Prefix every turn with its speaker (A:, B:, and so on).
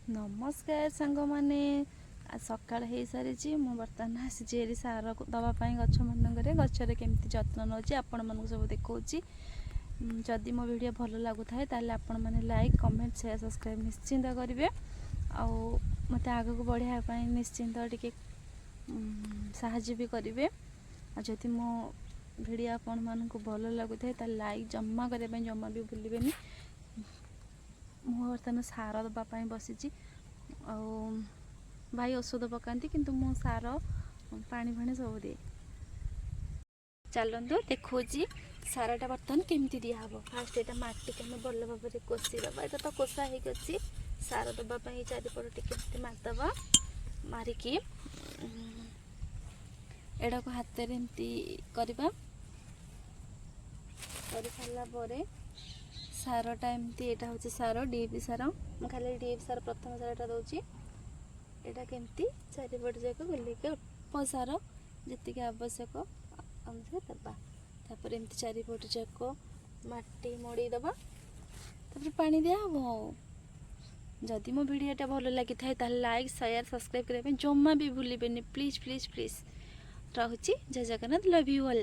A: नमस्कार सांग मैंने सका हो सारी मु बर्तमान आसी सार दवापाई गछ मानक गचर केमती जत्न नौ आपण मन सब देखा जदि मो वीडियो भल लगुए ताल आपण मैंने लाइक कमेंट शेयर सब्सक्राइब निश्चिंत करेंगे मत आग को बढ़ाई निश्चिंत टी साहय भी करेंगे जदि मो वीडियो आपण मन को भल लगुए ताल लाइक जमा करने जमा भी भूलें मु बर्तमान सार दवापाई बसी भाई औषध पकाती किंतु मु सार पानी फाणी सब दिए चलतु देखो साराटा बर्तमान केमती दिहब फास्ट यहाँ माटी के भल भाव में कोसीदबा यहाँ तो कोसा होगी सार दवापाई चारिपट टी मारिदबा मारिकी एड़ा को हाथ में एमती करवा कर सारापर सारटा एमती यहाँ हूँ सार डीएपी सार मैं खाली डीएपी सार प्रथम सारटा दूसरी यहाँ केमती चारिपट जाक बुलेक अल्प सार जी आवश्यक अनुसार दबा तापर एमती चारिपट जाक माटी मड़ीदबा तापर पानी दिहब जदि मो वीडियोटा भल लगी था लाइक शेयर सब्सक्राइब करने जमा भी भूलें प्लीज प्लीज प्लीज रहुची जय जगन्नाथ लव यू ऑल।